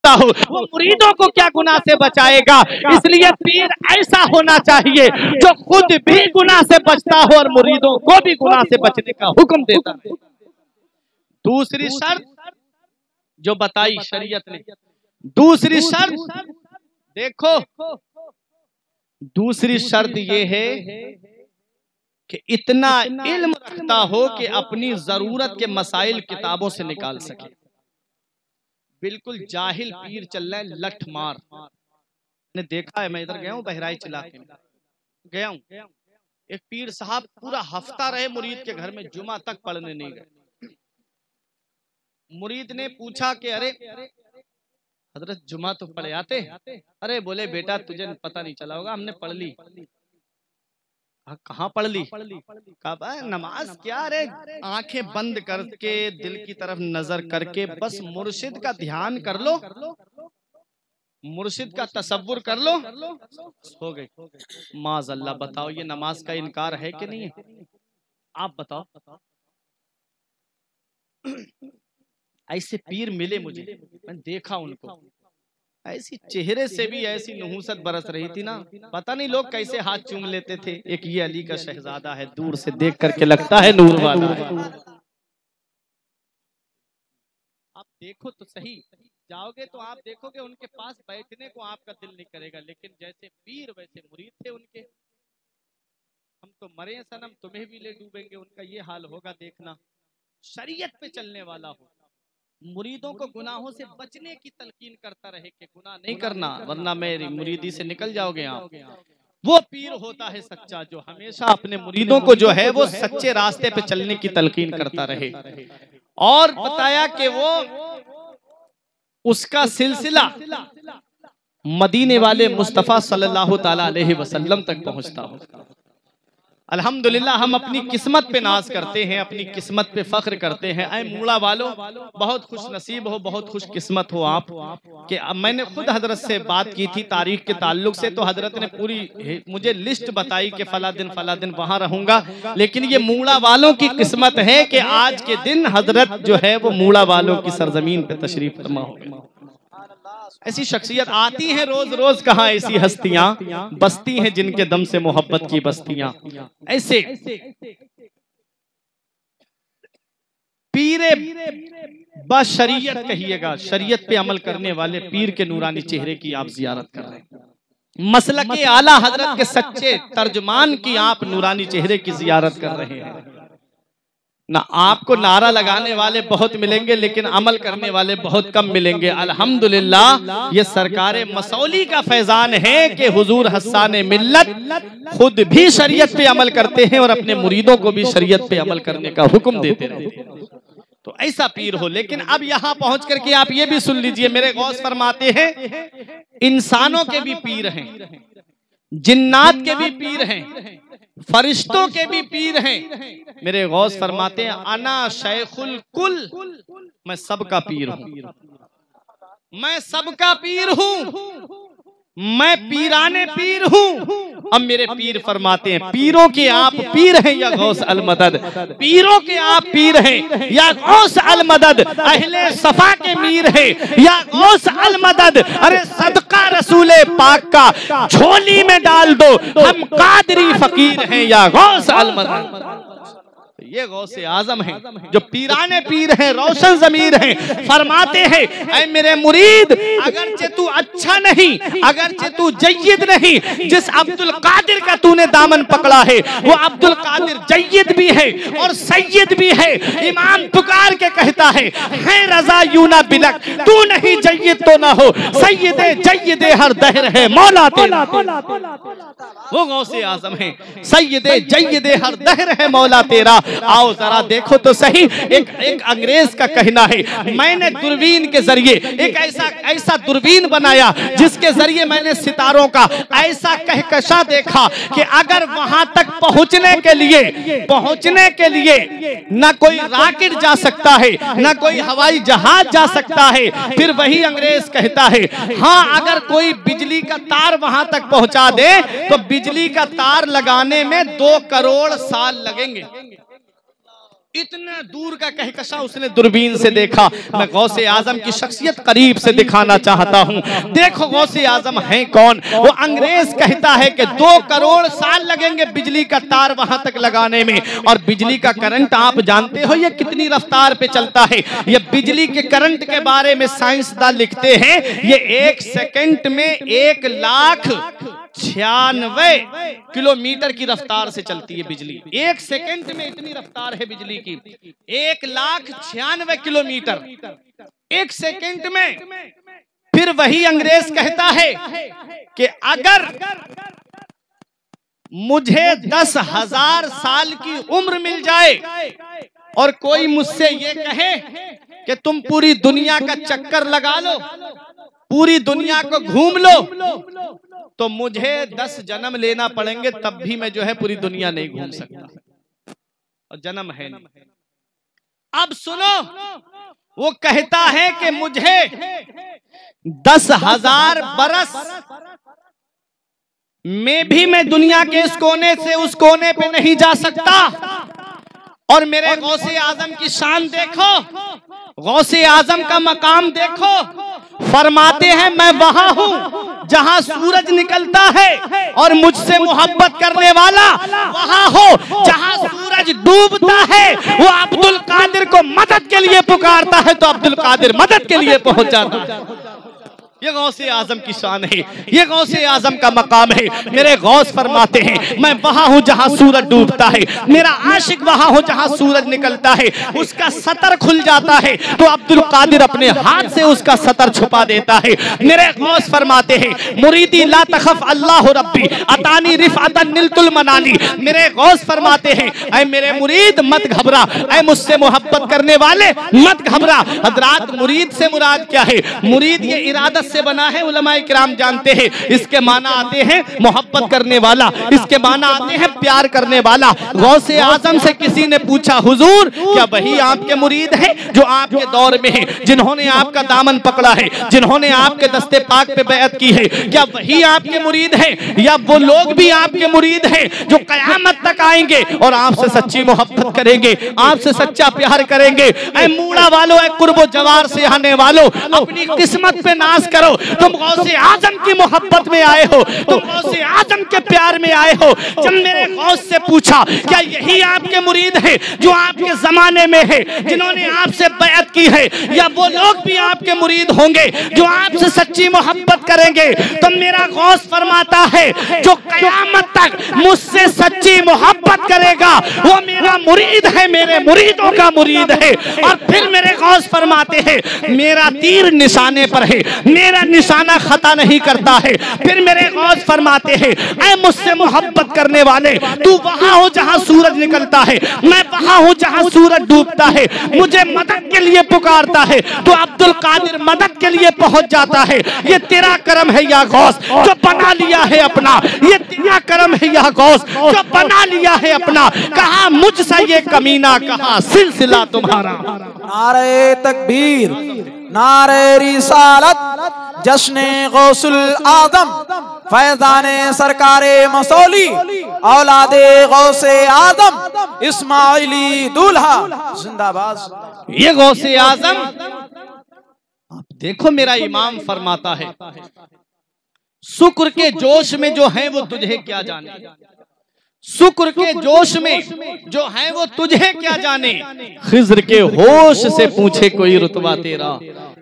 बचता हो, वो मुरीदों को क्या गुनाह से बचाएगा। इसलिए पीर ऐसा होना चाहिए जो खुद भी गुनाह से बचता हो और मुरीदों को भी गुनाह से बचने का हुक्म देता है। दूसरी शर्त जो बताई शरीयत ने, दूसरी शर्त देखो, दूसरी शर्त ये है कि इतना इल्म रखता हो कि अपनी जरूरत के मसाइल किताबों से निकाल सके। बिल्कुल जाहिल पीर चल रहा है लठ मार, ने देखा है, मैं इधर गया हूँ बहराइच इलाके में गया हूँ, एक पीर साहब पूरा हफ्ता रहे मुरीद के घर में, जुमा तक पढ़ने नहीं गए। मुरीद ने पूछा कि अरे हजरत जुमा तो पढ़े आते? अरे बोले बेटा तुझे पता नहीं चला होगा, हमने पढ़ ली। कहाँ पढ़ ली? कहा नमाज क्या रे, आंखें बंद करके दिल की तरफ नजर करके बस मुर्शिद का ध्यान कर लो, मुर्शिद का तसव्वुर कर लो, हो गई। माज़अल्लाह, बताओ ये नमाज का इनकार है कि नहीं है? आप बताओ। ऐसे पीर मिले मुझे, मैंने देखा उनको, ऐसी चेहरे से भी ऐसी नहूसत बरस रही थी ना, पता नहीं लोग कैसे हाथ चूम लेते थे। एक ये अली का शहजादा है, दूर से देख करके लगता है नूर वाला है। आप देखो तो सही, जाओगे तो आप देखोगे उनके पास बैठने को आपका दिल नहीं करेगा, लेकिन जैसे पीर वैसे मुरीद थे उनके। हम तो मरे सनम, तुम्हें भी ले डूबेंगे, उनका ये हाल होगा देखना। शरीयत पे चलने वाला हो, मुरीदों को गुनाहों से बचने की तलकीन करता रहे कि गुनाह नहीं करना वरना मेरी मुरीदी से निकल जाओगे आप। वो पीर होता है सच्चा जो हमेशा अपने मुरीदों को जो है वो सच्चे रास्ते पे चलने की तलकीन करता रहे। और बताया कि वो उसका सिलसिला मदीने वाले मुस्तफ़ा सल्लल्लाहु ताला अलैहि वसल्लम तक पहुंचता हो। अल्हम्दुलिल्लाह, हम अपनी किस्मत पे नाज करते हैं, अपनी किस्मत पे फख्र करते हैं। ऐ मूड़ा वालों, बहुत खुश नसीब हो, बहुत खुश किस्मत हो आप कि मैंने खुद हजरत से बात की थी तारीख के ताल्लुक से, तो हजरत ने पूरी मुझे लिस्ट बताई कि फला दिन वहां रहूंगा। लेकिन ये मूड़ा वालों की किस्मत है कि आज के दिन हजरत जो है वो मूड़ा वालों की सरजमीन पे तशरीफ फरमा हो गए। ऐसी शख्सियत आती हैं रोज रोज, कहाँ ऐसी हस्तियां बसती हैं जिनके दम से मोहब्बत की बस्तियां। ऐसे पीरे बशरीयत कहिएगा, शरीयत पे अमल करने वाले पीर के नूरानी चेहरे की आप जियारत कर रहे हैं। मसलके आला हजरत के सच्चे तर्जुमान की आप नूरानी चेहरे की जियारत कर रहे हैं। ना आपको नारा लगाने वाले बहुत मिलेंगे, लेकिन अमल करने वाले बहुत कम मिलेंगे। अल्हम्दुलिल्लाह, ये सरकारे मसौली का फैजान है कि हुजूर हस्साने मिल्लत खुद भी शरीयत पे अमल करते हैं और अपने मुरीदों को भी शरीयत पे अमल करने का हुक्म देते रहते हैं। तो ऐसा पीर हो। लेकिन अब यहाँ पहुंच करके आप ये भी सुन लीजिए, मेरे गौस फरमाते हैं इंसानों के भी पीर हैं, जिन्नात के भी पीर हैं, फरिश्तों के भी पीर हैं। मेरे गौस फरमाते हैं अना शैखुल कुल, मैं सबका पीर हूं, मैं सबका पीर हूं, मैं पीराने पीर हूं। अब मेरे पीर फरमाते हैं पीरों के आप पीर हैं या गौस अल मदद, पीरों के आप पीर हैं या गौस अल मदद, अहले सफा के मीर हैं या गौस अल मदद। अरे सदका रसूले पाक का झोली में डाल दो, हम कादरी फकीर हैं या गौस अल मदद। ये गौसे आजम हैं जो पीराने पीर हैं, रोशन जमीर हैं। फरमाते हैं ऐ मेरे मुरीद, अगरचे तू अच्छा नहीं, अगरचे तू जय्यद नहीं, जिस अब्दुल कादिर का तूने दामन पकड़ा है वो अब्दुल कादिर जय्यद भी है और सैयद भी है। इमाम पुकार के कहता है रजा यूना बिलक, तू नहीं जय्यद तो ना हो, सैयदे जय्यदे हर दहर है मौला तेरा। वो गौसे आजम है, सैयदे जय्यदे हर दहर है मौला तेरा। आओ जरा देखो तो सही, एक अंग्रेज का कहना है मैंने दूरबीन के जरिए एक ऐसा दूरबीन बनाया जिसके जरिए मैंने सितारों का ऐसा कहकशा देखा कि अगर वहां तक पहुंचने के लिए ना कोई रॉकेट जा सकता है, ना कोई हवाई जहाज जा सकता है। फिर वही अंग्रेज कहता है हाँ, अगर कोई बिजली का तार वहां तक पहुंचा दे तो बिजली का तार लगाने में 2 करोड़ साल लगेंगे। इतना दूर का कहकशा उसने दूरबीन से देखा। मैं गौसे आजम की शख्सियत करीब से दिखाना चाहता हूँ। देखो गौसे आजम है कौन। वो अंग्रेज कहता है कि 2 करोड़ साल लगेंगे बिजली का तार वहां तक लगाने में, और बिजली का करंट आप जानते हो ये कितनी रफ्तार पे चलता है। ये बिजली के करंट के बारे में साइंसदान लिखते हैं ये 1 सेकंड में 1,96,000 किलोमीटर की रफ्तार से चलती है बिजली। 1 सेकंड में इतनी रफ्तार है बिजली की, 1,96,000 किलोमीटर 1 सेकंड में। फिर वही अंग्रेज कहता है कि अगर मुझे 10,000 साल की उम्र मिल जाए और कोई मुझसे ये कहे कि तुम पूरी दुनिया का चक्कर लगा लो, पूरी दुनिया को घूम लो, तो मुझे 10 जन्म लेना पड़ेंगे, तब भी मैं जो है पूरी दुनिया नहीं घूम सकता, और जन्म है नहीं। अब सुनो, वो कहता है कि मुझे 10,000 बरस में भी मैं दुनिया के इस कोने से उस कोने पे नहीं जा सकता। और मेरे गौसे आजम की शान देखो, गौसे आजम का मकाम देखो। फरमाते हैं मैं वहां हूं जहां सूरज निकलता है, और मुझसे मोहब्बत करने वाला वहां हो जहां सूरज डूबता है। वो अब्दुल कादिर को मदद के लिए पुकारता है तो अब्दुल कादिर मदद के लिए पहुंच जाता है। ये गौसे आजम की शान है, ये गौसे आजम का मकाम है। मेरे गौस फरमाते हैं मैं वहां हूं जहां सूरज डूबता है, मेरा आशिक वहां हो जहां सूरज निकलता है। उसका सतर खुल जाता है तो अब्दुल कादिर अपने हाथ से उसका सतर छुपा देता है। मेरे गौस फरमाते हैं मुरीदी ला तखफ अल्लाह रब्बी अतानी रिफअतन निलतुल मनानी। मेरे गौस फरमाते हैं ऐ मेरे मुरीद मत घबरा, ऐ मुझसे मोहब्बत करने वाले मत घबरा। हजरात मुरीद से मुराद क्या है? मुरीद ये इरादा से बना है, उलमाए किराम जानते हैं। इसके माना आते हैं मोहब्बत करने वाला, इसके माना आते हैं प्यार करने वाला। गौसे आजम से किसी ने पूछा हुजूर क्या वही आपके मुरीद हैं जो आपके दौर में हैं, जिन्होंने आपका दामन पकड़ा है, जिन्होंने आपके दस्ते पाक पे बैअत की है? क्या वही आपके मुरीद हैं, या वो लोग भी आपके मुरीद हैं जो कयामत तक आएंगे और आपसे सच्ची मोहब्बत करेंगे, आपसे सच्चा प्यार करेंगे? ऐ मूड़ा वालों, ऐ कुर्बो जवार से आने वालों, अपनी किस्मत पे नाज करो। तुम गौसे आजम की मोहब्बत में आए हो, तुम गौसे आजम के प्यार में आए हो। जब मेरे गौस से पूछा क्या यही आपके मुरीद हैं जो आपके जमाने में है, जिन्होंने आपसे बैअत की है, या वो लोग भी आपके मुरीद होंगे जो आपसे सच्ची मोहब्बत करेंगे? तो मेरा गौस फरमाता है जो कयामत तक मुझसे सच्ची मोहब्बत करेगा वो मेरा मुरीद है, मेरे मुरीदों का मुरीद है। और फिर मेरे गौस फरमाते हैं मेरा तीर निशाने पर है, मेरा निशाना खता नहीं करता है। फिर मेरे गौस फरमाते हैं ऐ मुझसे मोहब्बत करने वाले, तू वहां हो जहां सूरज निकलता है, मैं वहां हूं जहां सूरज डूबता है। मुझे मदद के लिए पुकारता है तो अब्दुल कादिर मदद के लिए पहुंच जाता है। ये तेरा करम है या गौस जो बना लिया है अपना, ये तेरा करम है या गौस जो बना लिया है अपना। कहा मुझसे ये कमीना, कहा सिलसिला तुम्हारा। नारे तकबीर, नारे रिसालत, जश्ने गौसुल आजम, फैजाने सरकारे मसौली, औलादे गौसे आजम, इस्माइली दूल्हा जिंदाबाद। ये गौसे आजम देखो मेरा इमाम फरमाता है शुक्र के जोश में जो है वो तुझे क्या जाने, शुक्र के जोश में जो है वो तुझे क्या जाने। खिज्र के होश से पूछे कोई रुतबा तेरा,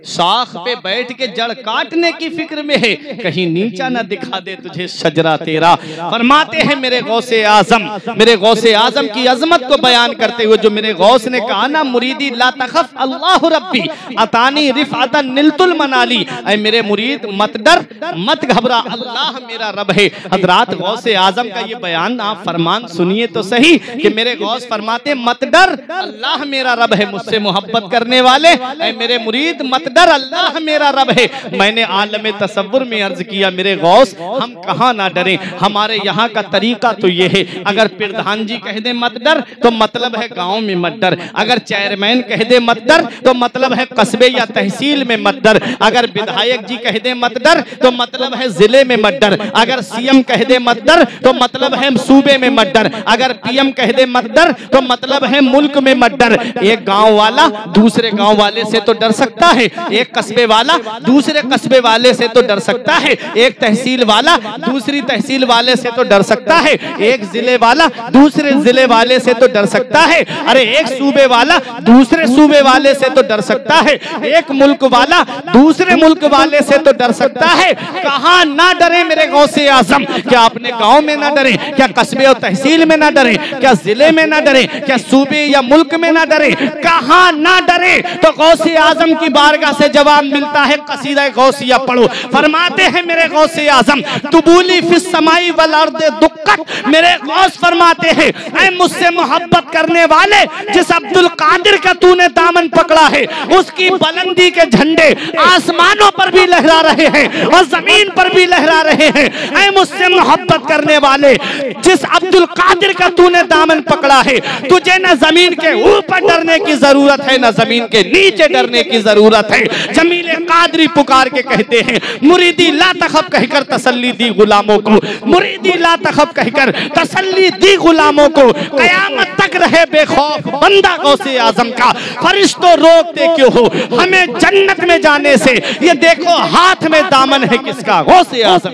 शाख पे बैठ के जड़ काटने की फिक्र में है, कहीं नीचा ना दिखा दे तुझे शजरा तेरा। फरमाते हैं मेरे गौसे आजम, मेरे गौसे आजम की अजमत को बयान करते हुए जो मेरे गौस ने कहा ना मुरीदी ला तखफ अल्लाह रब्बी अतानी रिफअतन निलतुल मनाली, ऐ मेरे मुरीद मत डर मत घबरा, अल्लाह मेरा रब है। हजरात गौसे आजम का ये बयान आप फरमान सुनिए तो सही कि मेरे गौस फरमाते मत डर, अल्लाह मेरा रब है, मुझसे मोहब्बत करने वाले ऐ मेरे मुरीद मत मकदर अल्लाह मेरा रब है। मैंने आलम तसव्वुर में अर्ज किया मेरे गौस हम कहाँ ना डरें, हमारे यहाँ का तरीका तो ये है, अगर प्रधान जी कह दे मत डर तो मतलब है गांव में मत डर, अगर चेयरमैन कह दे मत डर तो मतलब है कस्बे या तहसील में मत डर, अगर विधायक जी कह दे मत डर तो मतलब है जिले में मत डर, अगर सीएम कह दे मत डर तो मतलब है सूबे में मत डर, अगर पीएम कह दे मत डर तो मतलब है मुल्क में मत डर। एक गांव वाला दूसरे गांव वाले से तो डर सकता है, एक कस्बे वाला दूसरे कस्बे वाले से तो डर सकता है, एक तहसील वाला दूसरी तहसील वाले से तो डर सकता है, एक जिले वाला दूसरे जिले वाले से तो डर सकता है, अरे एक सूबे वाला दूसरे सूबे वाले से तो डर सकता है, एक मुल्क वाला दूसरे मुल्क वाले से तो डर सकता है। कहां ना डरे मेरे गौसे आजम, क्या अपने गांव में ना डरे, क्या कस्बे और तहसील में ना डरे, क्या जिले में ना डरे, क्या सूबे या मुल्क में ना डरे, कहां ना डरे। तो गौसे आजम की बारगाह से जवाब मिलता है, कसीदा गौसिया पढ़ो। फरमाते हैं मेरे गौसे आजम तुबूली फिस समाई वल अर्दे दुक्कत, मेरे गौस फरमाते हैं ऐ मुझसे मोहब्बत करने वाले, जिस अब्दुल कादिर का तूने दामन पकड़ा है उसकी बुलंदी के झंडे आसमानों पर भी लहरा रहे हैं और जमीन पर भी लहरा रहे हैं। ऐ मुझसे मोहब्बत करने वाले, जिस अब्दुल कादिर का तूने दामन पकड़ा है, तुझे न जमीन के ऊपर डरने की जरूरत है न जमीन के नीचे डरने की जरूरत है। जमील कादरी पुकार के कहते हैं मुरीदी ला तखफ कहकर तसल्ली दी गुलामों को, मुरीदी ला तखफ कहकर तसल्ली दी गुलामों को, कयामत तक रहे बेखौफ बंदा गौसे आजम का। फरिश्तों रोकते क्यों हो हमें जन्नत में जाने से, ये देखो हाथ में दामन है किसका, गौसे आजम।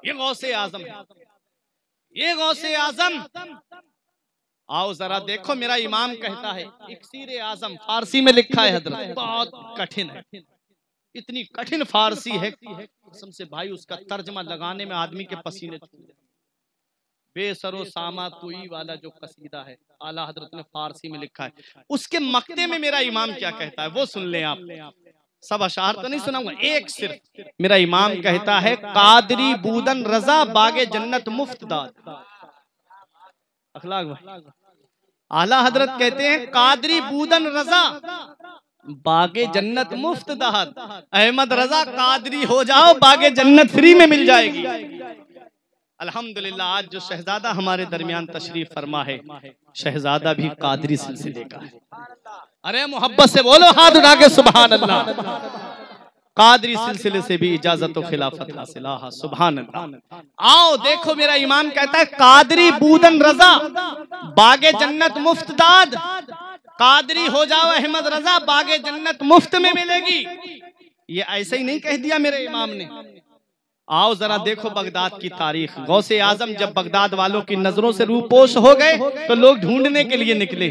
ये गौसे आजम है, ये गौसे आजम। आओ जरा देखो, मेरा इमाम कहता है इक्सीर आजम, फारसी में लिखा है हजरत, बहुत कठिन है, इतनी कठिन फारसी है कसम से भाई, उसका तर्जमा लगाने में आदमी के पसीने छूट जाते। बेसरो सामा तुई वाला जो कसीदा है आला हजरत ने फारसी में लिखा है, उसके मक्ते में मेरा इमाम क्या कहता है वो सुन लें आप। सब अशार तो नहीं सुनाऊंगा, एक सिर्फ मेरा इमाम कहता है कादरी बूदन रजा बागे जन्नत मुफ्त दाद। अखलाक भाई, आला हजरत कहते हैं कादरी बूदन रजा बागे जन्नत मुफ्त दाद। अहमद रजा कादरी हो जाओ, बागे जन्नत फ्री में मिल जाएगी। अल्हम्दुलिल्लाह आज जो शहजादा हमारे दरमियान तशरीफ फरमा है, शहजादा भी कादरी सिलसिले का है। अरे मोहब्बत से बोलो हाथ उठा के सुभान अल्लाह। कादरी सिलसिले से भी इजाजत और खिलाफत हासिल, सुभान अल्लाह। आओ देखो मेरा इमाम कहता है कादरी बूदन रजा बागे जन्नत मुफ्त दाद, कादरी हो जाओ अहमद रजा बागे जन्नत मुफ्त में मिलेगी। ये ऐसे ही नहीं कह दिया मेरे इमाम ने। आओ जरा देखो बगदाद की तारीख। गौसे आजम जब बगदाद वालों की नजरों से रूपोश हो गए तो लोग ढूंढने के लिए निकले।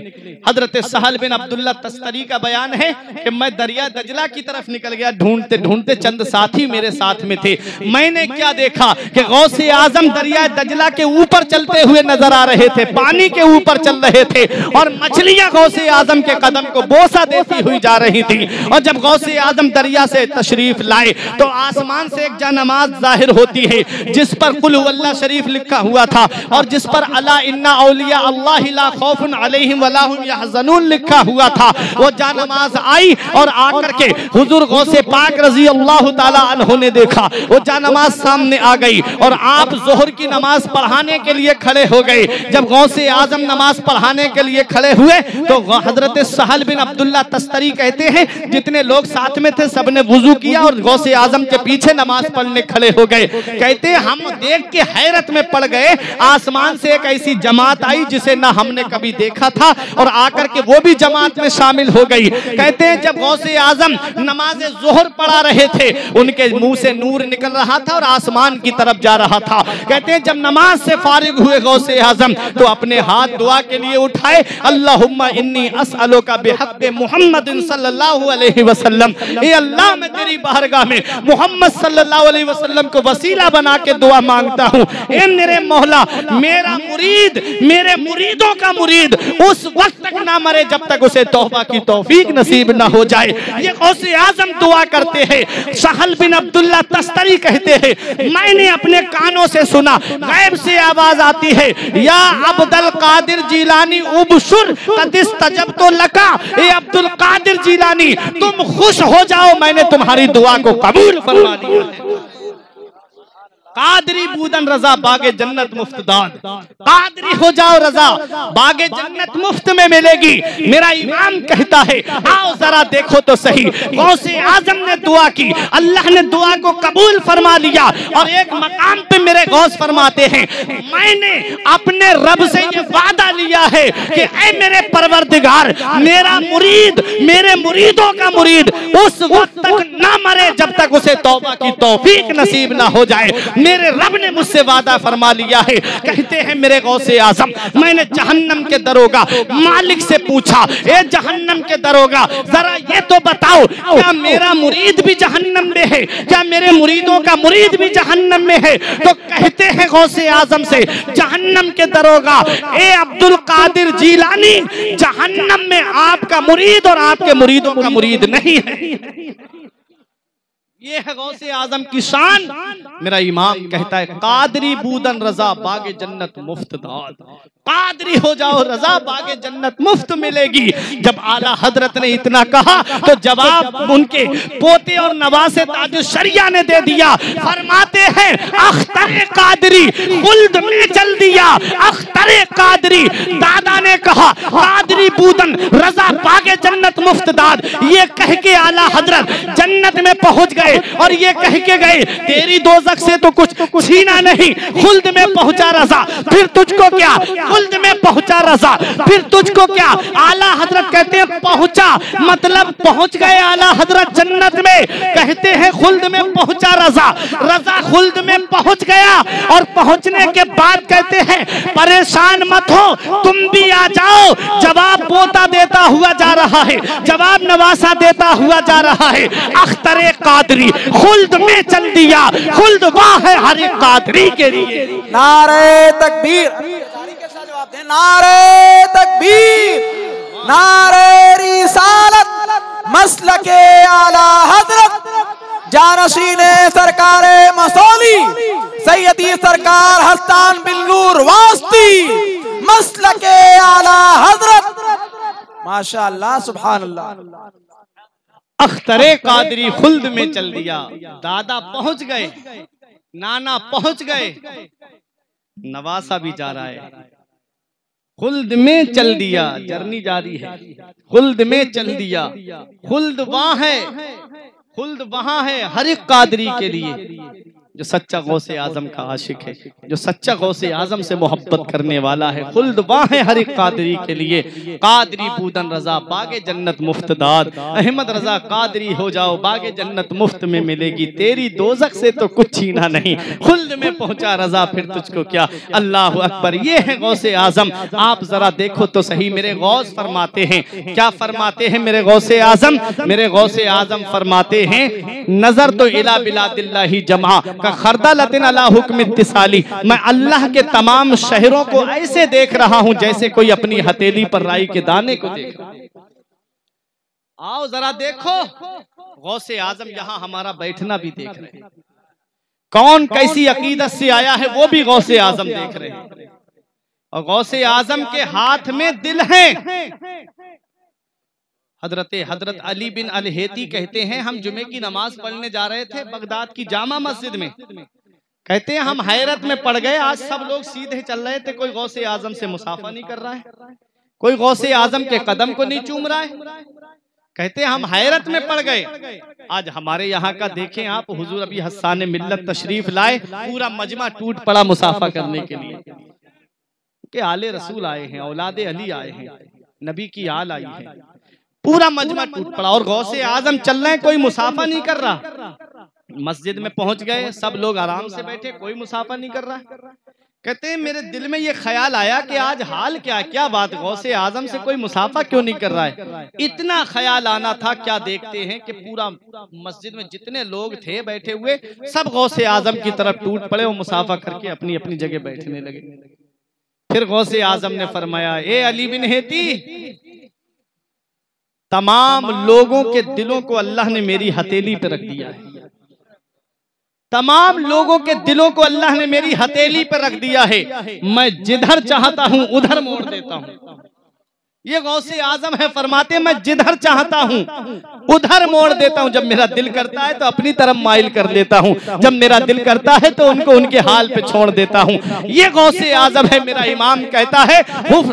हजरत सहल बिन अब्दुल्ला तस्तरी का बयान है कि मैं दरिया दजला की तरफ निकल गया, ढूंढते ढूंढते चंद साथी मेरे साथ में थे। मैंने क्या देखा कि गौसे आजम दरिया दजला के ऊपर चलते हुए नजर आ रहे थे, पानी के ऊपर चल रहे थे और मछलियां गौसे आजम के कदम को बोसा देती हुई जा रही थी। और जब गौसे आजम दरिया से तशरीफ लाए तो आसमान से एक जानमाज जाहिर होती है जिस पर कुल हुवल्लाह शरीफ लिखा हुआ था और जिस पर अला इन्ना औलिया अल्लाह ला खौफुन अलैहिम वला हुम यहज़नून लिखा हुआ था। वो जानमाज आई और आकर के हुजूर गौसे पाक रजी अल्लाह ताला अन्हु ने देखा, वो जानमाज सामने आ गई और आप जोहर की नमाज पढ़ाने के लिए खड़े हो गए। जब गौसे आजम नमाज पढ़ाने के लिए खड़े हुए तो हजरत सहल बिन अब्दुल्ला तस्तरी कहते हैं जितने लोग साथ में थे सबने वुजू किया और गौसे आजम के पीछे नमाज पढ़ने खड़े हो गए। कहते हैं हम देख के हैरत में पड़ गए, आसमान से एक ऐसी जमात आई जिसे ना हमने कभी देखा था और आकर के वो भी जमात में शामिल हो गई। कहते हैं जब गौसे आजम नमाज जोहर पढ़ा रहे थे उनके मुंह से नूर निकल रहा था और आसमान की तरफ जा रहा था। कहते हैं जब नमाज से फारिग हुए गौसे आजम तो अपने हाथ दुआ के लिए उठाए, अल्लाहुम्मा इन्नी अस्अलुका बिहक़्क़ि मुहम्मदिन सल्लल्लाहु अलैहि वसल्लम, ए अल्लाह मैं तेरी बारगाह में मोहम्मद सल्लल्लाहु अलैहि वसल्लम वसल्लम को वसीला बना के दुआ मांगता हूँ, ए मेरे मौला, मेरा मुरीद, मेरे मुरीदों का मुरीद उस वक्त तक ना मरे जब तक उसे तौबा की तौफीक नसीब ना हो जाए। ये गौसे आजम दुआ करते हैं। सहल बिन अब्दुल्ला तस्तरी कहते हैं, मैंने अपने कानों से सुना, गैब से आवाज आती है, या अब्दुल कादिर जिलानी उबशुर कदिस तजब तो लका, ए अब्दुल कादिर जिलानी तुम खुश हो जाओ, मैंने तुम्हारी दुआ को कबूल फरमा लिया है। कादरी बूदन रजा बागे जन्नत मुफ्त दाद, कादरी हो जाओ रजा, बागे जन्नत मुफ्त में मिलेगी। मेरा इमाम कहता है, आओ जरा देखो तो सही, गौसे आजम ने दुआ की, अल्लाह ने दुआ को कबूल फरमा लिया। और एक मकाम पे मेरे गौस फरमाते हैं, मैंने अपने रब से ये वादा लिया है कि ऐ मेरे परवरदिगार, मेरा मुरीद, मेरे मुरीदों का मुरीद उस वक्त तक ना मरे जब तक उसे तौबा की तौफीक नसीब ना हो जाए। मेरे रब ने मुझसे वादा फरमा लिया है। कहते हैं मेरे गौसे आजम, मैंने जहन्नम के दरोगा मालिक से पूछा, ए जहन्नम के दरोगा, जरा ये तो बताओ, क्या मेरा मुरीद भी जहन्नम में है? क्या मेरे मुरीदों का मुरीद भी जहन्नम में है? तो कहते हैं गौसे आजम से, जहन्नम के दरोगा, ए अब्दुल कादिर जिलानी, जहन्नम में आपका मुरीद और आपके मुरीदों का मुरीद नहीं है। ये है गौसे आजम की शान। मेरा इमाम कहता है, कादरी बूदन रजा बागे जन्नत मुफ्त दाद, कादरी हो जाओ रजा, बागे जन्नत मुफ्त मिलेगी। जब आला हजरत ने इतना कहा तो जवाब उनके पोते और नवासे ताजुल शरिया ने दे दिया। फरमाते हैं, अख्तर कादरी खुल्द में चल दिया, अख्तर कादरी। दादा ने कहा, कादरी बूदन रजा बागे जन्नत मुफ्त दाद, ये कह के आला हजरत जन्नत में पहुंच गए और ये कह के गए, तेरी दोज़ख से तो कुछ छीना नहीं, खुल्द में पहुंचा रजा, फिर तुझको क्या? खुल्द में पहुंचा रजा, फिर तुझको क्या? आला हजरत कहते हैं पहुंचा, मतलब पहुंच गए आला हजरत जन्नत में। कहते हैं खुल्द में पहुंचा रजा, रजा खुल्द में पहुंच गया। और पहुंचने के बाद कहते हैं, परेशान मत हो, तुम भी आ जाओ। जवाब पोता देता हुआ जा रहा है, जवाब नवासा देता हुआ जा रहा है। अख्तरे कादरी खुल्द में चल दिया, खुल्द वाह है हर एक कादरी के लिए। नारे तकबीर, नारे तकबीर, नारे रिसालत, मसलके आला हजरत, जानशीने सरकारे मसौली, सैयदी सरकार हस्तान बिल्नूर वास्ती, मसलके आला हजरत। माशाअल्लाह, सुभान अल्लाह। अख्तरे कादरी खुल्द में चल दिया, दादा पहुंच गए, नाना पहुंच गए, नवासा भी जा रहा है। खुल्द में चल दिया, जर्नी जारी है, खुल्द में चल दिया। खुल्द वहां है, खुल्द वहां है हर एक कादरी के लिए जो सच्चा गौसे आजम का आशिक है, जो सच्चा गौसे आजम से मोहब्बत करने वाला है। खुल्द वहां है हर एक कादरी के लिए। कादरी बूदन रजा बागे जन्नत मुफ्त दाद, अहमद रजा कादरी हो जाओ, बागे जन्नत मुफ्त में मिलेगी, तेरी दोज़ख से तो कुछ छीना नहीं। खुल्द में पहुंचा रजा, फिर तुझको क्या? अल्लाह अकबर। ये है गौसे आजम। आप जरा देखो तो सही, मेरे गौस फरमाते हैं, क्या फरमाते हैं मेरे गौसे आजम? मेरे गौसे आजम फरमाते हैं, नजर तो इला बिलादिल्लाही जमा का खरदा लतिन अला हुक्म इत्तिसाली, मैं अल्लाह के तमाम शहरों को ऐसे देख रहा हूं जैसे कोई अपनी हथेली पर राई के दाने को देख रहा है। आओ जरा देखो, गौसे आजम यहाँ हमारा बैठना भी देख रहे हैं, कौन कैसी अकीदत से आया है वो भी गौसे आजम देख रहे हैं। और गौसे आजम के हाथ में दिल है। हजरत अली बिन अलहेती कहते हैं, हम जुमे की नमाज पढ़ने जा रहे थे बगदाद की जामा मस्जिद में। कहते हैं हम हैरत में पड़ गए, आज सब लोग सीधे चल रहे थे, कोई गौसे आजम से मुसाफा नहीं कर रहा है, कोई गौसे आजम के कदम को नहीं चूम रहा है। कहते हैं हम हैरत में पड़ गए। आज हमारे यहाँ का देखें आप, हुजूर अभी हस्सान मिल्लत तशरीफ लाए, पूरा मजमा टूट पड़ा मुसाफा करने के लिए कि आले रसूल आए हैं, औलादे अली आए हैं, नबी की आल आई है, पूरा मजमा टूट पड़ा। और गौसे आजम चल रहे हैं, कोई मुसाफा नहीं कर रहा। मस्जिद में पहुंच गए, सब लोग आराम से बैठे, कोई मुसाफा नहीं कर रहा। कहते हैं मेरे दिल में ये ख्याल आया कि आज हाल क्या बात, गौसे आजम से कोई मुसाफा क्यों नहीं कर रहा है। इतना ख्याल आना था, क्या देखते हैं कि पूरा मस्जिद में जितने लोग थे बैठे हुए सब गौसे आजम की तरफ टूट पड़े और मुसाफा करके अपनी अपनी जगह बैठने लगे। फिर गौसे आजम ने फरमाया, ए अली बिन हेती, तमाम लोगों के दिलों को अल्लाह ने मेरी हथेली पे रख दिया है। तमाम लोगों के दिलों को अल्लाह ने मेरी हथेली पर रख दिया है। मैं जिधर चाहता हूं उधर मोड़ देता हूं। ये गौसे आजम है, फरमाते मैं जिधर चाहता हूं उधर मोड़ देता हूं। जब मेरा दिल करता है तो अपनी तरफ माइल कर देता हूं, जब मेरा दिल करता है तो उनको उनके हाल पे छोड़ देता हूं। ये गौसे आजम है। मेरा इमाम कहता है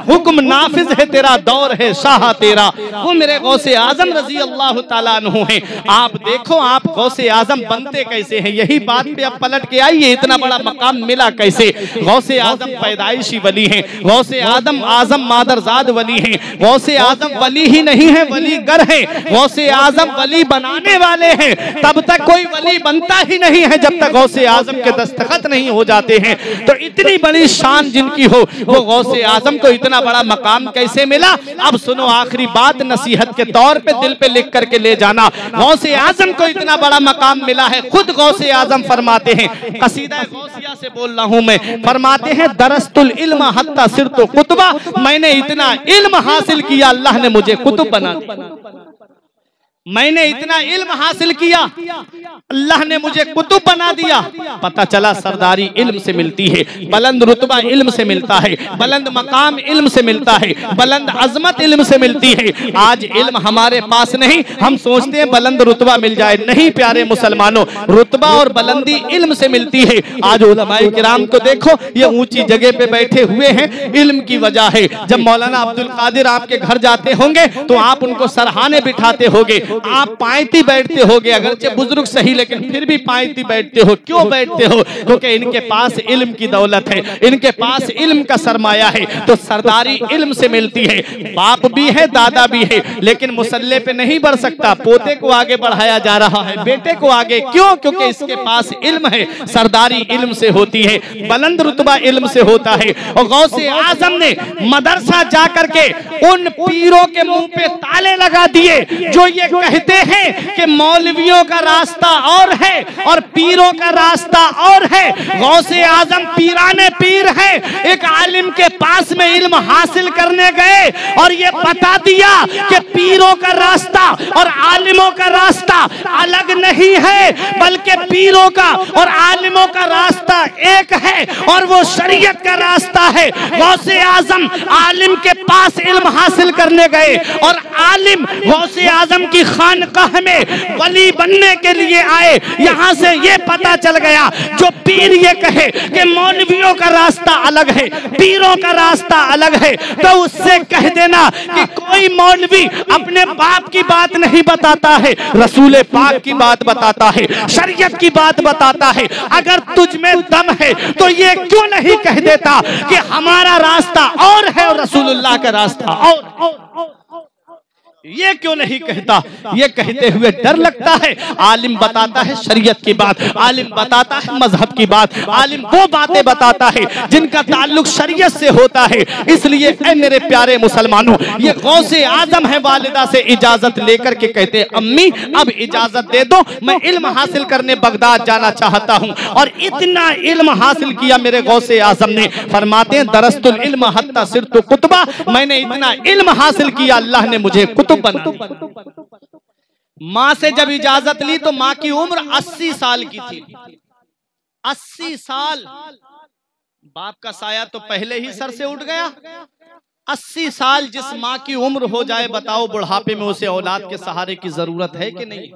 हुक्म नाफिज है तेरा, दौर है शाह तेरा। वो मेरे गौसे आजम रजी अल्लाह ताला अन्हु हैं। आप देखो आप गौसे आजम बनते कैसे हैं, यही बात पे अब पलट के आइए, इतना बड़ा मकाम मिला कैसे। गौसे आजम पैदाइशी वली हैं, गौसे आजम मादरजाद वली हैं। गौसे आजम वली ही नहीं है, वली गर है। गौसे आजम वली बनाने वाले हैं। तब तक कोई वली बनता ही नहीं है जब तक गौसे आजम के दस्तखत नहीं हो जाते हैं। तो इतनी बड़ी शान जिनकी हो, वो गौसे आजम को इतना बड़ा मकाम कैसे मिला। अब सुनो आखिरी बात, नसीहत के तौर पे दिल पे लिख करके ले जाना। गौसे आजम को इतना बड़ा मकाम मिला है, खुद गौसे आजम फरमाते हैं, कसीदा गौसिया से बोल रहा हूं मैं, फरमाते हैं दरस्तुल इल्म हत्ता सिरतु कुतबा, मैंने इतना इल्म हासिल किया अल्लाह ने मुझे कुतुब बना दिया। मैंने इतना इल्म हासिल किया अल्लाह ने मुझे कुतुब बना दिया। पता चला सरदारी इल्म से मिलती है, बुलंद रुतबा इल्म से मिलता है, बुलंद मकाम इल्म से मिलता है, बुलंद अजमत इल्म से मिलती है। आज इल्म हमारे पास नहीं, हम सोचते हैं बुलंद रुतबा मिल जाए। नहीं प्यारे मुसलमानों, रुतबा और बुलंदी इल्म से मिलती है। आज उलमाए किराम को देखो, ये ऊंची जगह पे बैठे हुए हैं, इल्म की वजह है। जब मौलाना अब्दुल कादिर आपके घर जाते होंगे तो आप उनको सरहाने बिठाते होंगे, आप पायती बैठते होगे, अगरचे बुजुर्ग सही लेकिन फिर भी पायती बैठते हो। क्यों बैठते हो? क्योंकि इनके पास इल्म की दौलत है, इनके पास इल्म का सरमाया है। तो सरदारी इल्म से मिलती है। बाप भी है, दादा भी है, लेकिन मुसल्ले पे नहीं बढ़ सकता। पोते को आगे बढ़ाया जा रहा है, बेटे को आगे। क्यों? क्योंकि इसके पास इल्म है। सरदारी इल्म से होती है, बुलंद रुतबा इल्म से होता है। और गौसे आजम ने मदरसा जाकर के उन पीरों के मुंह पे ताले लगा दिए जो ये कहते हैं कि मौलवियों का रास्ता और है और पीरों का रास्ता और है। गौसे आजम पीराने पीर है। एक आलिम के पास में इल्म हासिल करने गए और ये बता दिया कि पीरों का रास्ता और आलिमों का रास्ता अलग नहीं है, बल्कि पीरों का और आलिमों का रास्ता एक है और वो शरीयत का रास्ता है। गौसे आजम आलिम के पास इल्म हासिल करने गए और आलिम गौसे आजम की खानकाह में वली बनने के लिए आए। यहां से ये पता चल गया, जो पीर ये कहे कि मौलवियों का रास्ता अलग है, पीरों का रास्ता अलग है, तो उससे कह देना कि कोई मौलवी अपने बाप की बात नहीं बताता है, रसूल पाक की बात बताता है, शरीयत की बात बताता है। अगर तुझ में दम है तो ये क्यों नहीं कह देता कि हमारा रास्ता और है और रसूलुल्लाह का रास्ता और ये क्यों नहीं कहता? ये कहते हुए डर लगता है। आलिम बताता है शरीयत की बात, आलिम बताता है मजहब की बात, आलिम वो बातें बताता है जिनका ताल्लुक शरीयत से होता है। इसलिए ऐ मेरे प्यारे मुसलमानों, ये गौसे आजम है, वालिदा से इजाजत लेकर के कहते अम्मी अब इजाजत दे दो, मैं इल्म हासिल करने बगदाद जाना चाहता हूँ। और इतना इल्म हासिल किया मेरे गौसे आजम ने। फरमाते हैं दरस्तुल इल्म हत्ता सिरतु कुतबा, मैंने इतना इल्म हासिल किया अल्लाह ने मुझे कुतुब बना। माँ से जब इजाजत ली तो माँ की उम्र 80 साल की थी। 80 साल। बाप का साया तो पहले ही सर से उठ गया। 80 साल जिस माँ की उम्र हो जाए, बताओ बुढ़ापे में उसे औलाद के सहारे की जरूरत है कि नहीं?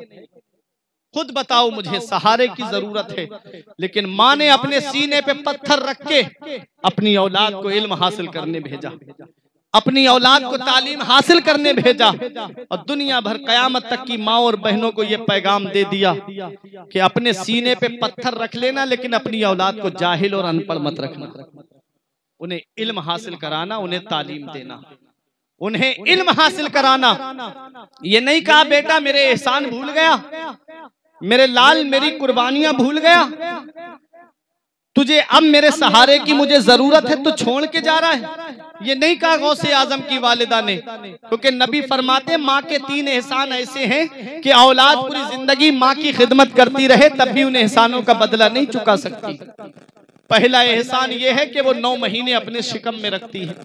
खुद बताओ, मुझे सहारे की जरूरत है। लेकिन माँ ने अपने सीने पे पत्थर रख के अपनी औलाद को इल्म हासिल करने भेजा, अपनी औलाद को तालीम हासिल करने भेजा। और दुनिया भर कयामत तक की माँ और बहनों को यह पैगाम दे दिया कि अपने सीने पे पत्थर रख लेना, लेकिन अपनी औलाद को जाहिल और अनपढ़ मत रखना। उन्हें इल्म हासिल कराना, उन्हें तालीम देना, उन्हें इल्म हासिल कराना। ये नहीं कहा बेटा मेरे एहसान भूल गया, मेरे लाल मेरी कुर्बानियां भूल गया, तुझे अब मेरे सहारे की मुझे जरूरत है तो छोड़ के जा रहा है। ये नहीं कहा गौसे आजम की वालिदा ने, क्योंकि नबी फरमाते माँ के 3 एहसान ऐसे हैं कि औलाद पूरी जिंदगी माँ की खिदमत करती रहे तब भी उन एहसानों का बदला नहीं चुका सकती। पहला एहसान ये है कि वो 9 महीने अपने शिकम में रखती है।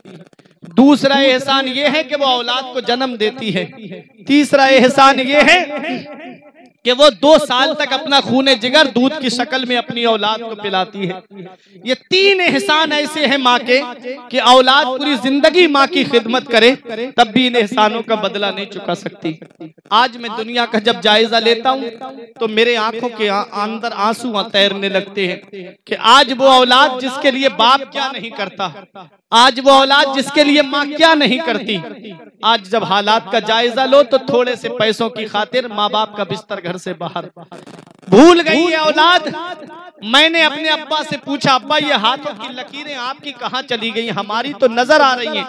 दूसरा एहसान ये है कि वो औलाद को जन्म देती है। तीसरा एहसान ये है कि वो 2 साल तक अपना खूने जिगर दूध की शक्ल में अपनी औलाद को पिलाती है। ये 3 एहसान ऐसे हैं माँ के कि औलाद पूरी जिंदगी माँ की खिदमत करे तब भी इन एहसानों का बदला नहीं चुका सकती। आज मैं दुनिया का जब जायजा लेता हूँ तो मेरे आंखों के अंदर आंसू तैरने लगते हैं कि आज वो औलाद जिसके लिए बाप क्या नहीं करता, आज वो औलाद जिसके लिए माँ क्या नहीं करती। आज जब हालात का जायजा लो तो थोड़े से पैसों की खातिर माँ बाप का बिस्तर घर से बाहर भूल गई है औलाद। मैंने अपने अब्बा से पूछा, अब्बा ये हाथों की लकीरें आपकी कहाँ चली गई? हमारी तो नजर आ रही हैं,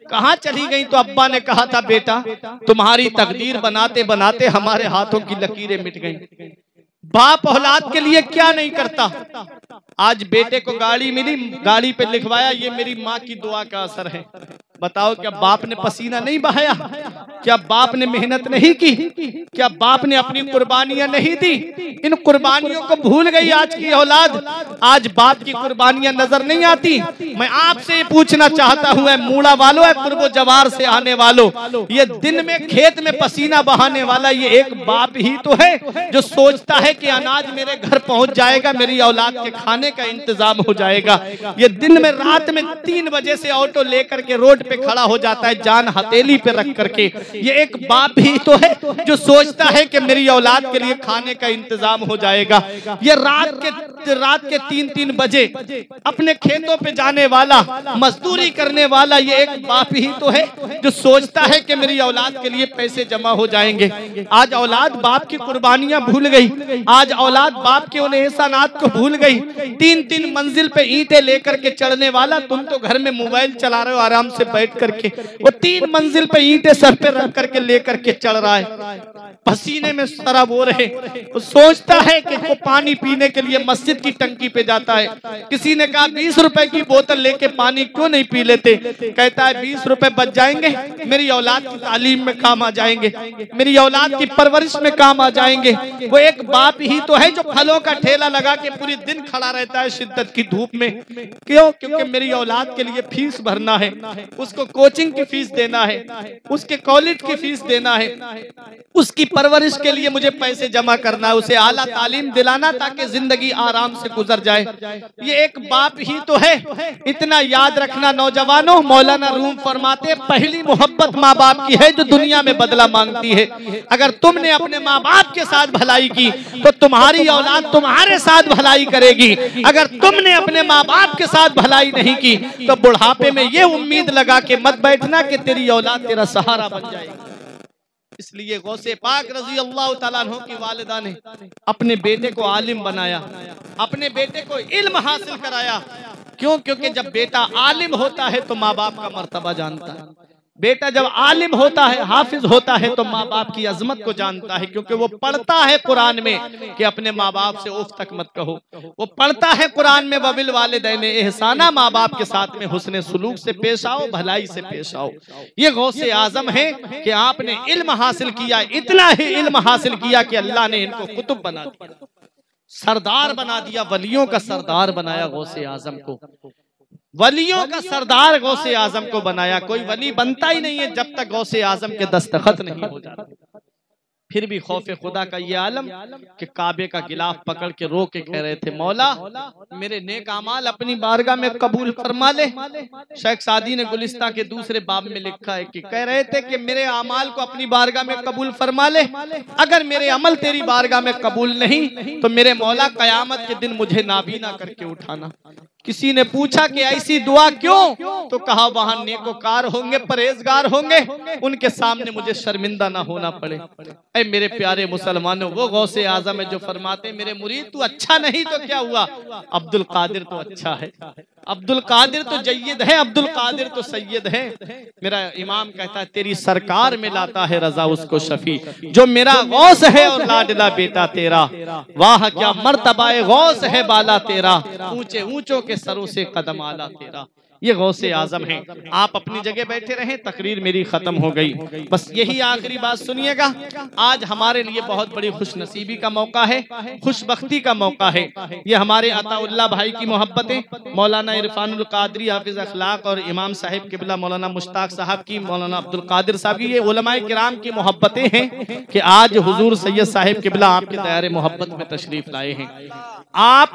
कहाँ चली गई? तो अब्बा ने कहा था, बेटा तुम्हारी तकदीर बनाते बनाते हमारे हाथों की लकीरें मिट गई। बाप औलाद के लिए क्या नहीं करता। आज बेटे को गाड़ी मिली, गाड़ी पे लिखवाया ये मेरी माँ की दुआ का असर है। बताओ क्या बाप ने पसीना नहीं बहाया? क्या बाप ने मेहनत नहीं की? क्या बाप ने अपनी कुर्बानियां नहीं दी? इन कुर्बानियों को भूल गई आज की औलाद। आज बाप की कुर्बानियां नजर नहीं आती। मैं आपसे ये पूछना चाहता हूँ, मूड़ा वालों, कुर्बो जवार से आने वालों, ये दिन में खेत में पसीना बहाने वाला ये एक बाप ही तो है जो सोचता है कि अनाज मेरे घर पहुंच जाएगा, मेरी औलाद के खाने का इंतजाम हो जाएगा। ये दिन में रात में 3 बजे से ऑटो लेकर के रोड पे खड़ा हो जाता है जान हथेली पे रख करके। ये एक बाप ही तो है जो सोचता है कि मेरी औलाद के लिए खाने का इंतजाम हो जाएगा। ये रात के 3-3 बजे अपने खेतों पे जाने वाला, मजदूरी करने वाला, ये एक बाप ही तो है जो सोचता है कि मेरी औलाद के लिए पैसे जमा हो जाएंगे। आज औलाद बाप की कुर्बानियां भूल गई। आज औलाद बाप के उन एहसानात को भूल गई। 3-3 मंजिल पे ईंटें लेकर के चढ़ने वाला, तुम तो घर में मोबाइल चला रहे हो आराम से बैठ करके, वो 3 मंजिल पे ईंटें सर पे रख करके लेकर के चढ़ रहा है, पसीने में सराब हो रहे। वो सोचता है कि वो पानी पीने के लिए मस्जिद की टंकी पे जाता है। किसी ने कहा 20 रुपए की बोतल लेके पानी क्यों नहीं पी लेते? कहता है 20 रुपए बच जाएंगे, मेरी औलाद की तालीम में काम आ जाएंगे, मेरी औलाद की परवरिश में काम आ जाएंगे। वो एक बाप ही तो है जो फलों का ठेला लगा के पूरी दिन खड़ा रहता है शिद्दत की धूप में। क्यों? क्योंकि मेरी औलाद के लिए फीस भरना है, उसको कोचिंग की फीस देना है, उसके कॉलेज की फीस देना है, उसकी परवरिश के लिए मुझे पैसे जमा करना है, उसे आला तालीम दिलाना ताकि जिंदगी आराम से गुजर जाए। ये एक बाप ही तो है। इतना याद रखना नौजवानों, मौलाना रूम फरमाते पहली मोहब्बत माँ बाप की है जो दुनिया में बदला मांगती है। अगर तुमने अपने माँ बाप के साथ भलाई की तो तुम्हारी औलाद तुम्हारे साथ भलाई करेगी। अगर तुमने अपने माँ बाप के साथ भलाई नहीं की तो बुढ़ापे में ये उम्मीद लगा के मत बैठना कि तेरी औलाद तेरा सहारा बन जाएगी। इसलिए गौसे पाक रजी अल्लाह ताला अन्हु की वालिदा ने अपने बेटे को आलिम बनाया, अपने बेटे को इल्म हासिल कराया। क्यों? क्योंकि जब बेटा आलिम होता है तो माँ बाप का मर्तबा जानता है। बेटा जब आलिम होता है, हाफिज होता है तो माँ बाप की अजमत को जानता है, क्योंकि वो पढ़ता है कुरान में कि अपने माँ बाप से उफ तक मत कहो। वो पढ़ता है कुरान में वबिल वालिदैन एहसाना, माँ बाप के साथ में हुस्ने सुलूक से पेश आओ, भलाई से पेश आओ। ये गौसे आजम है कि आपने इल्म हासिल किया, इतना ही इल्म हासिल किया कि अल्लाह ने इनको कुतुब बना दिया, सरदार बना दिया, वलियों का सरदार बनाया गौसे आजम को, वलियों का सरदार गौसे आजम को बनाया। कोई वली बनता ही नहीं है जब तक गौसे आजम के दस्तखत नहीं हो जाते। फिर भी खौफे खुदा का ये आलम कि काबे का गिलाफ पकड़ के रो के कह रहे थे, मौला मेरे नेक अमाल अपनी बारगाह में कबूल फरमा ले। शेख सादी ने गुलिस्तां के दूसरे बाब में लिखा है कि कह रहे थे कि मेरे अमाल को अपनी बारगाह में कबूल फरमा ले, अगर मेरे अमल तेरी बारगाह में कबूल नहीं तो मेरे मौला कयामत के दिन मुझे नाबीना करके उठाना। किसी ने पूछा कि ऐसी दुआ क्यों? तो कहा वहां नेकोकार होंगे, परहेजगार होंगे, उनके सामने मुझे शर्मिंदा ना होना पड़े। ऐ मेरे प्यारे मुसलमानों, वो गौसे आजम है जो फरमाते मेरे मुरीद तू अच्छा नहीं तो क्या हुआ, अब्दुल कादिर तो अच्छा है। अब्दुल कादिर तो जय्यद है, अब्दुल कादिर तो सैयद है। मेरा इमाम कहता है तेरी सरकार में लाता है रजा उसको शफी, जो मेरा गौस है और लाडला बेटा तेरा। वाह क्या मर्तबाए गौस है बाला तेरा, ऊंचे ऊंचों के सरों से कदम आला तेरा। ये गौसे आजम है। आप अपनी जगह बैठे रहें, तकरीर मेरी खत्म हो गई। बस यही आखिरी बात सुनिएगा, आज हमारे लिए बहुत बड़ी खुशनसीबी का मौका है, खुशबख्ती का मौका है। ये हमारे अताउल्लाह भाई की मोहब्बतें, मौलाना इरफानुल कादरी हाफिज अखलाक और इमाम साहिब किबला मौलाना मुश्ताक साहब की, मौलाना अब्दुल कादिर साहब की, ये उलमाए किराम की मोहब्बतें हैं कि आज हुजूर सैयद साहिब किबला आपके दायरे मोहब्बत में तशरीफ लाए हैं। आप